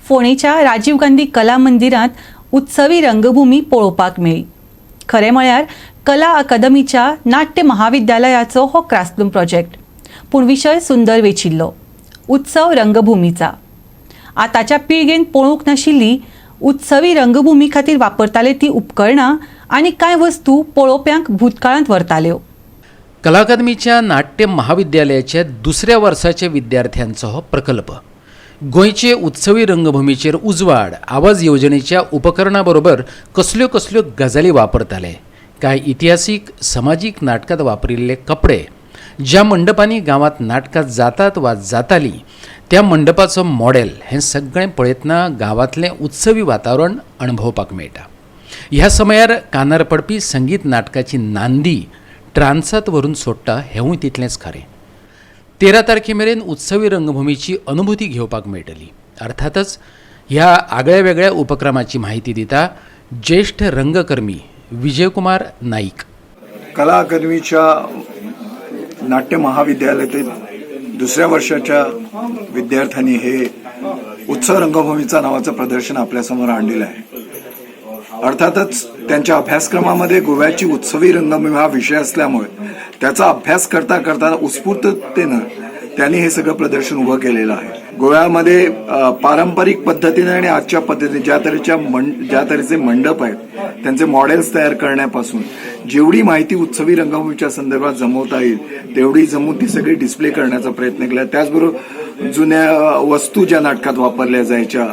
फोणेच्या राजीव गांधी कला मंदिरात उत्सवी रंगभूमी पळोवपाक मेळ्ळी। खरें म्हळ्यार कला अकादमीच्या नाट्य महाविद्यालयाचो हो क्रास्लूम प्रोजेक्ट, पूण विशय सुंदर वेचिल्लो, उत्सव रंगभूमीचा। आतांच्या पिळगेन पळोवंक नाशिल्ली उत्सवी रंगभूमी खातीर वापरताले ती उपकरणां आनी कांय वस्तू पळोवप्यांक भूतकाळांत व्हरताल्यो। कला अकादमीच्या नाट्य महाविद्यालयाच्या दुसऱ्या वर्साच्या विद्यार्थ्यांचो हो प्रकल्प गोंयचे उत्सवी रंगभूमीचेर उजवाड आवाज येवजणेच्या उपकरणा बरोबर कसल्यो कसल्यो गजाली वापरताले। कांय इतिहासीक समाजीक नाटकांत वापरिल्ले कपडे, ज्या मंडपांनी गांवांत नाटकां जातात वा जाताली त्या मंडपाचो मॉडेल हें सगळें पळयतना गांवांतलें उत्सवी वातावरण अणभवपाक मेळटा। ह्या समयार कानार पडपी संगीत नाटकाची नांदी ट्रान्सांत व्हरून सोडटा हेंवूय तितलेंच खरें। 13 तारखे मेरेन उत्सवी रंगभूमीची अनुभूती घेवपाक मेळटली। अर्थातच ह्या आगळ्या वेगळ्या उपक्रमाची माहिती दिता ज्येष्ठ रंगकर्मी विजयकुमार नाईक। कला अकादमीच्या नाट्य महाविद्यालयातील दुसऱ्या वर्षाच्या विद्यार्थ्यांनी हे उत्सव रंगभूमीचा नावाचं प्रदर्शन आपल्यासमोर आणलेलं आहे। अर्थातच त्यांच्या अभ्यासक्रमामध्ये गोव्याची उत्सवी रंगभूमी हा विषय असल्यामुळे त्याचा अभ्यास करता करता उत्स्फूर्ततेनं त्यांनी हे सगळं प्रदर्शन उभं केलेलं आहे। गोव्यामध्ये पारंपरिक पद्धतीने आणि आजच्या पद्धतीने ज्या तऱ्हेचे मंडप आहेत त्यांचे मॉडेल्स तयार करण्यापासून जेवढी माहिती उत्सवी रंगभूमीच्या संदर्भात जमवता येईल तेवढी जमवून ती सगळी डिस्प्ले करण्याचा प्रयत्न केला। त्याचबरोबर जुन्या वस्तू ज्या नाटकात वापरल्या जायच्या,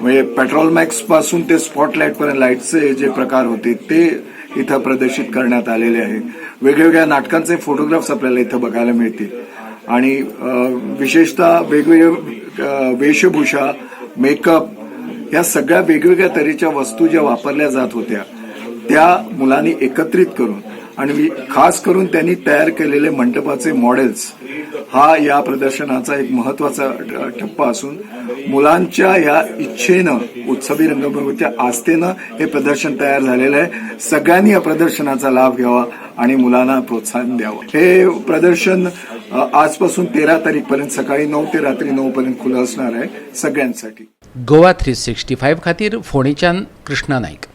म्हणजे पेट्रोल मॅक्स पासून ते स्पॉटलाईट पर्यंत लाईटचे जे प्रकार होते ते इथं प्रदर्शित करण्यात आलेले आहेत। वेगवेगळ्या नाटकांचे फोटोग्राफ्स आपल्याला इथं बघायला मिळतील आणि विशेषतः वेगवेगळ्या वेशभूषा, मेकअप या सगळ्या वेगवेगळ्या तऱ्हेच्या वस्तू ज्या वापरल्या जात होत्या त्या मुलांनी एकत्रित करून आणि खास करून त्यांनी तयार केलेले मंडपाचे मॉडेल्स हा या प्रदर्शनाचा एक महत्वाचा टप्पा असून मुलांच्या या इच्छेनं, उत्सवी रंगभूमीच्या आस्थेनं हे प्रदर्शन तयार झालेलं आहे। सगळ्यांनी या प्रदर्शनाचा लाभ घ्यावा आणि मुलांना प्रोत्साहन द्यावं। हे प्रदर्शन आजपासून 13 तारीखपर्यंत सकाळी 9 ते रात्री 9 पर्यंत खुलं असणार आहे सगळ्यांसाठी। गोवा 365 खातीर फोणेच्यान कृष्णा नाईक।